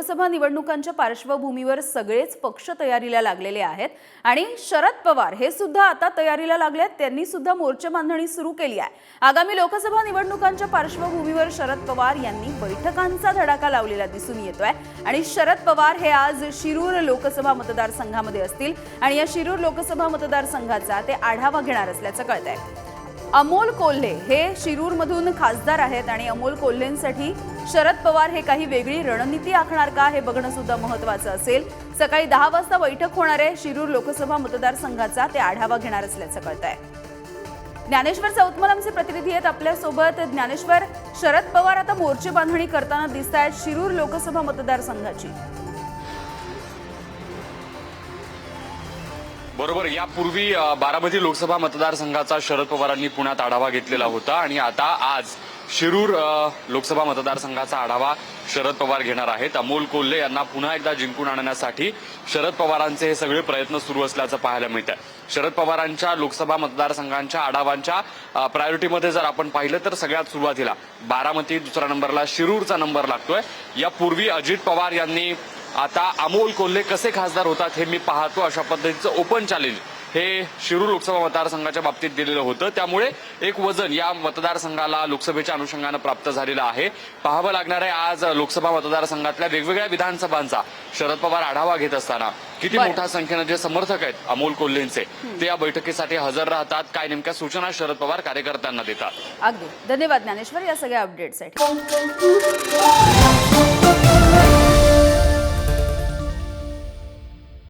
लोकसभा निवडणुकांच्या पार्श्वभूमीवर सगळेच पक्ष तयारीला लागलेले आहेत आणि शरद पवार हे सुद्धा आता तयारीला लागलेत। त्यांनी सुद्धा मोर्चे बांधणी सुरू केली आहे। आगामी लोकसभा निवडणुकांच्या पार्श्वभूमीवर शरद पवार यांनी बैठकांचा धडाका लावलेला दिसून येतोय आणि शरद पवार हे आज शिरूर लोकसभा मतदारसंघामध्ये असतील आणि या शिरूर लोकसभा मतदारसंघाचा ते आढावा घेणार असल्याचं कळतंय। अमोल कोल्हे हे शिरूरमधून खासदार आहेत आणि अमोल कोल्हेंसाठी शरद पवार हे काही वेगळी रणनीती आखणार का हे बघणं सुद्धा महत्त्वाचं असेल। सकाळी 10 वाजता बैठक होणार आहे। शिरूर लोकसभा मतदारसंघाचा ते आढावा घेणार असल्याचं कळतंय। ज्ञानेश्वर चौतमल आमचे प्रतिनिधी आहेत आपल्या सोबत। ज्ञानेश्वर, शरद पवार आता मोर्चे बांधणी करताना दिसतायत शिरूर लोकसभा मतदारसंघाची। बरोबर, यापूर्वी बारामती लोकसभा मतदारसंघाचा शरद पवारांनी पुण्यात आढावा घेतलेला होता आणि आता आज शिरूर लोकसभा मतदारसंघाचा आढावा शरद पवार घेणार आहेत। अमोल कोल्हे यांना पुन्हा एकदा जिंकून आणण्यासाठी शरद पवारांचे हे सगळे प्रयत्न सुरू असल्याचं पाहायला मिळतं। शरद पवारांच्या लोकसभा मतदारसंघांच्या आढावांच्या प्रायोरिटीमध्ये जर आपण पाहिलं तर सगळ्यात सुरुवातीला बारामती, दुसऱ्या नंबरला शिरूरचा नंबर लागतोय। यापूर्वी अजित पवार यांनी आता अमोल कोल्हे कसे खासदार होतात हे मी पाहतो अशा पद्धतीचं ओपन चॅलेंज हे शिरूर लोकसभा मतदारसंघाच्या बाबतीत दिलेलं होतं। त्यामुळे एक वजन या मतदारसंघाला लोकसभेच्या अनुषंगानं प्राप्त झालेलं आहे। पाहावं लागणार आहे आज लोकसभा मतदारसंघातल्या वेगवेगळ्या विधानसभांचा शरद पवार आढावा घेत असताना किती मोठ्या संख्येनं जे समर्थक आहेत अमोल कोल्हेंचे ते या बैठकीसाठी हजर राहतात, काय नेमक्या सूचना शरद पवार कार्यकर्त्यांना देतात। अगदी धन्यवाद ज्ञानेश्वर या सगळ्या अपडेटसाठी।